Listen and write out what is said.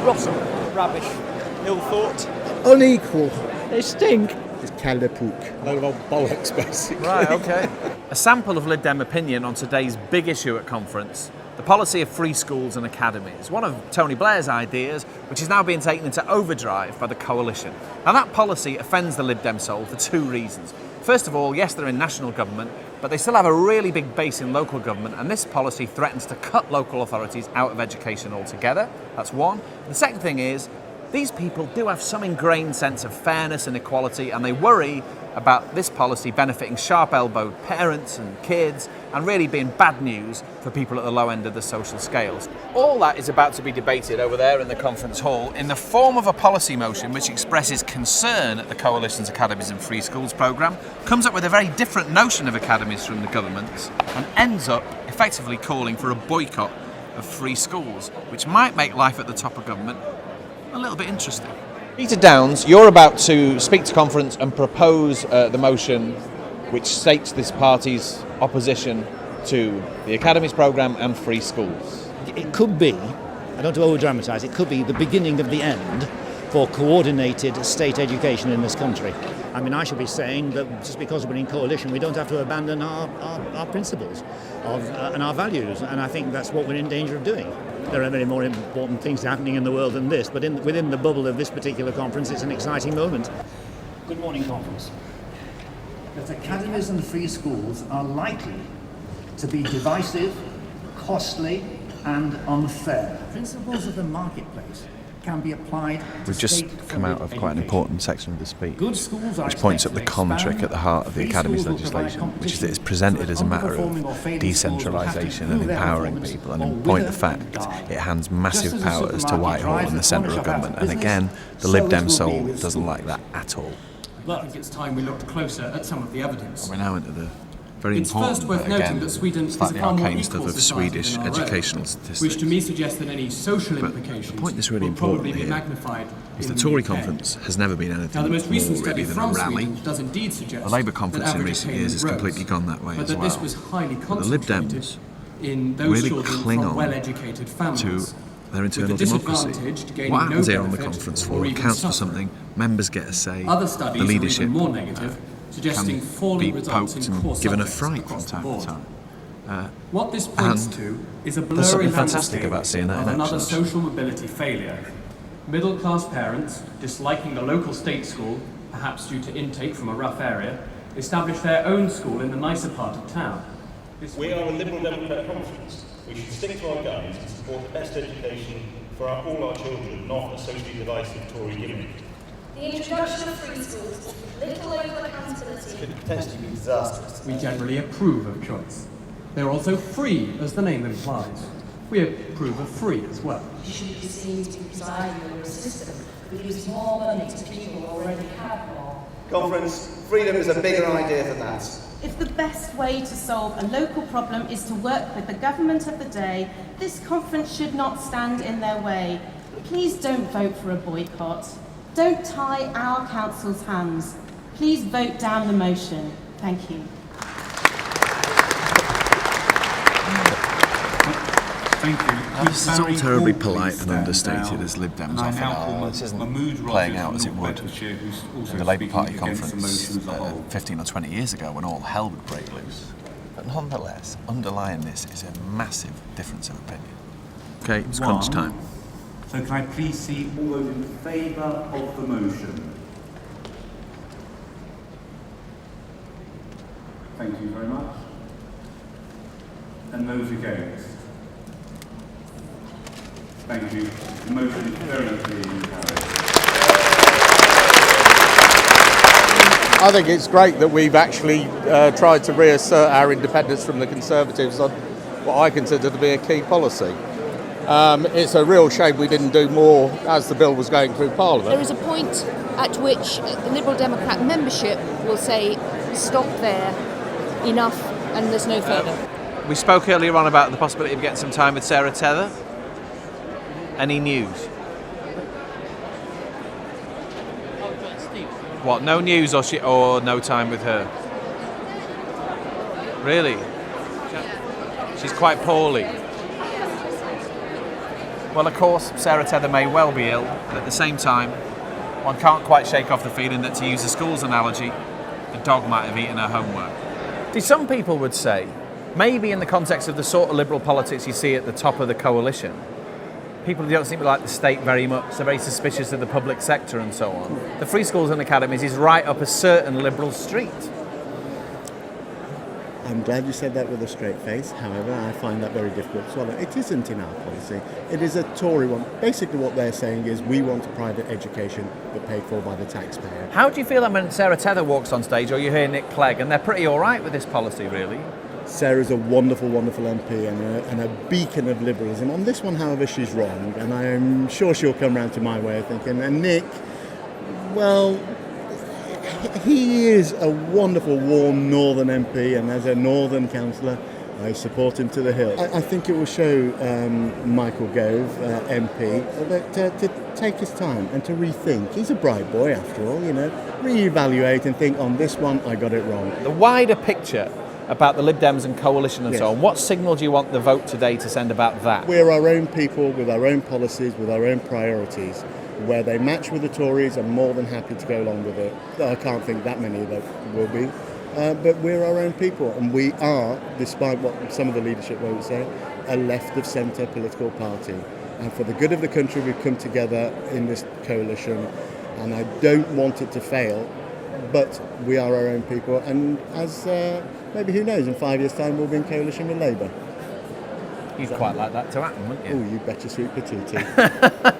Rotten. Rubbish. Ill thought. Unequal. They stink. It's calapook. Load of old bollocks, basically. Right, okay. A sample of Lib Dem opinion on today's big issue at conference, the policy of free schools and academies, one of Tony Blair's ideas, which is now being taken into overdrive by the coalition. Now that policy offends the Lib Dem soul for two reasons. First of all, yes, they're in national government, but they still have a really big base in local government, and this policy threatens to cut local authorities out of education altogether. That's one. The second thing is, these people do have some ingrained sense of fairness and equality, and they worry about this policy benefiting sharp-elbowed parents and kids and really being bad news for people at the low end of the social scales. All that is about to be debated over there in the conference hall in the form of a policy motion which expresses concern at the Coalition's Academies and Free Schools programme, comes up with a very different notion of academies from the government's, and ends up effectively calling for a boycott of free schools, which might make life at the top of government a little bit interesting. Peter Downs, you're about to speak to conference and propose the motion which states this party's opposition to the Academies programme and free schools. It could be, I don't want to over-dramatise, it could be the beginning of the end for coordinated state education in this country. I mean, I should be saying that just because we're in coalition, we don't have to abandon our principles and our values, and I think that's what we're in danger of doing. There are many more important things happening in the world than this, but within the bubble of this particular conference, it's an exciting moment. Good morning, conference. That academies and free schools are likely to be divisive, costly, and unfair. Principles of the marketplace can be applied to We've just come out of quite an important section of the speech, which points up the common trick at the heart of the Academies legislation, which is that it's presented as a matter of decentralisation and empowering people, and in point of fact, it hands massive powers to Whitehall and the centre of government. And again, the Lib Dem soul doesn't like that at all. I think it's time we looked closer at some of the evidence. We're now into the very it's important, first worth but noting again, that Sweden is a slightly far more arcane equal stuff of society Swedish than our own, educational statistics. which to me suggests that any social But implications the point that's really will probably important be here magnified is in the Tory UK. conference has never been anything Now, the most recent more study really than a from rally. Sweden does indeed suggest The Labour that conference in average recent years has attainment completely rose, gone that way but as that well. this was highly But the Lib concentrated Dems in those really children cling from on well-educated families. to their internal with the democracy. disadvantage gaining What happens no here on the benefit conference or floor even counts for suffering. something. Members get a say. Other studies the leadership are even more negative, suggesting can falling be results poked in core and given a subjects fright from across the time board. to time. What this points and to is a there's blurry something fantastic landscape about seeing that of in another action. social mobility failure. Middle-class parents, disliking the local state school, perhaps due to intake from a rough area, establish their own school in the nicer part of town. We are a Liberal Democrat conference. We should stick to our guns and support the best education for all our children, not a socially divisive Tory gimmick. The introduction of free schools with little local accountability Could potentially be disastrous. We generally approve of choice. They're also free, as the name implies. We approve of free as well. You should be seen to be presiding over a system that gives more money to people who already have more. Conference, freedom is a bigger idea than that. If the best way to solve a local problem is to work with the government of the day, this conference should not stand in their way. Please don't vote for a boycott. Don't tie our council's hands. Please vote down the motion. Thank you. Thank you. This is all terribly polite and understated as Lib Dems often are. This isn't playing out as it would in the Labour Party conference 15 or 20 years ago when all hell would break loose. But nonetheless, underlying this is a massive difference of opinion. Okay, it's crunch time. So can I please see all those in favour of the motion? Thank you very much. And those against? Thank you. The motion is very clearly carried. I think it's great that we've actually tried to reassert our independence from the Conservatives on what I consider to be a key policy. It's a real shame we didn't do more as the bill was going through Parliament. There is a point at which the Liberal Democrat membership will say, stop there, enough, and there's no further. We spoke earlier on about the possibility of getting some time with Sarah Tether. Any news? What, no news or no time with her? Really? She's quite poorly. Well, of course, Sarah Tether may well be ill, but at the same time, one can't quite shake off the feeling that, to use the school's analogy, the dog might have eaten her homework. See, some people would say, maybe in the context of the sort of liberal politics you see at the top of the coalition, people who don't seem to like the state very much, they're very suspicious of the public sector and so on. The free schools and academies is right up a certain liberal street. I'm glad you said that with a straight face. However, I find that very difficult to swallow. It isn't in our policy. It is a Tory one. Basically what they're saying is we want a private education but paid for by the taxpayer. How do you feel that when Sarah Tether walks on stage, or you hear Nick Clegg, and they're pretty all right with this policy, really? Sarah's a wonderful, wonderful MP and a beacon of liberalism. On this one, however, she's wrong, and I'm sure she'll come round to my way of thinking. And Nick, well, he is a wonderful, warm Northern MP, and as a Northern councillor, I support him to the hill. I think it will show Michael Gove, MP, that to take his time and to rethink. He's a bright boy, after all, you know. Reevaluate and think, on this one, I got it wrong. The wider picture about the Lib Dems and coalition and Yes. so on, what signal do you want the vote today to send about that? We're our own people with our own policies, with our own priorities. Where they match with the Tories, I'm more than happy to go along with it. I can't think that many of them will be. But we're our own people, and we are, despite what some of the leadership will say, a left-of-centre political party. And for the good of the country, we've come together in this coalition, and I don't want it to fail, but we are our own people, and as maybe, who knows, in 5 years' time we'll be in coalition with Labour. You'd quite like that to happen, wouldn't you? Oh, you bet your sweet patootie.